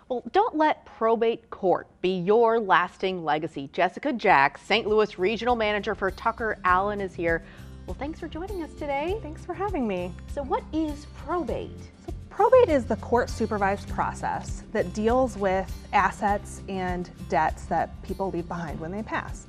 Well, don't let probate court be your lasting legacy. Jessica Jax, St. Louis Regional Manager for TuckerAllen, is here. Well, thanks for joining us today. Thanks for having me. So what is probate? So probate is the court-supervised process that deals with assets and debts that people leave behind when they pass.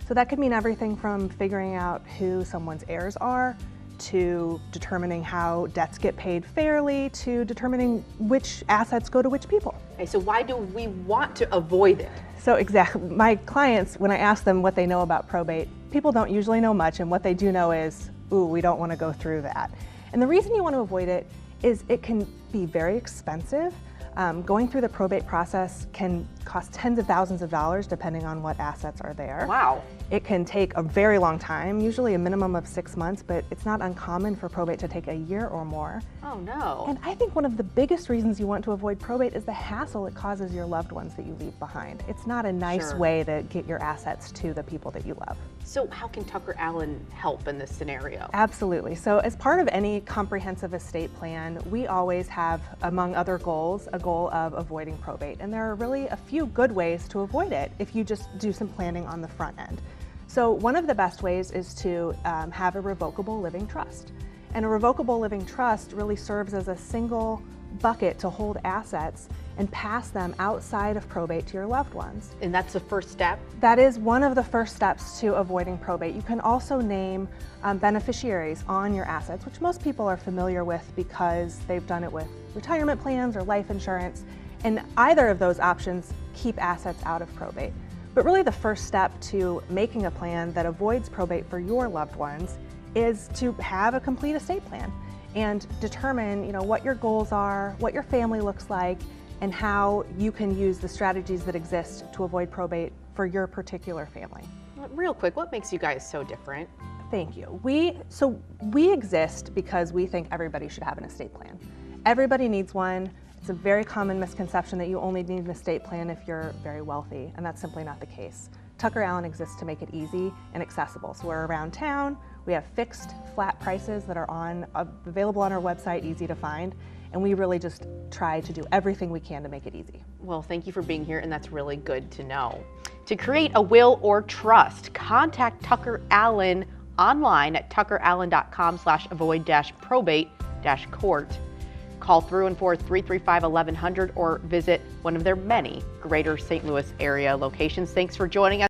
So that could mean everything from figuring out who someone's heirs are, to determining how debts get paid fairly, to determining which assets go to which people. Okay, so why do we want to avoid it? So exactly, my clients, when I ask them what they know about probate, people don't usually know much, and what they do know is, ooh, we don't want to go through that. And the reason you want to avoid it is it can be very expensive. Going through the probate process can cost tens of thousands of dollars depending on what assets are there. Wow. It can take a very long time, usually a minimum of 6 months, but it's not uncommon for probate to take a year or more. Oh no. And I think one of the biggest reasons you want to avoid probate is the hassle it causes your loved ones that you leave behind. It's not a nice way to get your assets to the people that you love. So how can TuckerAllen help in this scenario? Absolutely. So as part of any comprehensive estate plan, we always have, among other goals, a goal of avoiding probate. And there are really a few good ways to avoid it if you just do some planning on the front end. So one of the best ways is to have a revocable living trust. And a revocable living trust really serves as a single bucket to hold assets and pass them outside of probate to your loved ones. And that's the first step? That is one of the first steps to avoiding probate. You can also name beneficiaries on your assets, which most people are familiar with because they've done it with retirement plans or life insurance. And either of those options keep assets out of probate. But really the first step to making a plan that avoids probate for your loved ones is to have a complete estate plan and determine, what your goals are, what your family looks like, and how you can use the strategies that exist to avoid probate for your particular family. Real quick, what makes you guys so different? Thank you. We exist because we think everybody should have an estate plan. Everybody needs one. It's a very common misconception that you only need an estate plan if you're very wealthy, and that's simply not the case. TuckerAllen exists to make it easy and accessible. So we're around town, we have fixed flat prices that are available on our website, easy to find, and we really just try to do everything we can to make it easy. Well, thank you for being here, and that's really good to know. To create a will or trust, contact TuckerAllen online at tuckerallen.com/avoid-probate-court. Call through and 335-1100 or visit one of their many greater St. Louis area locations. Thanks for joining us.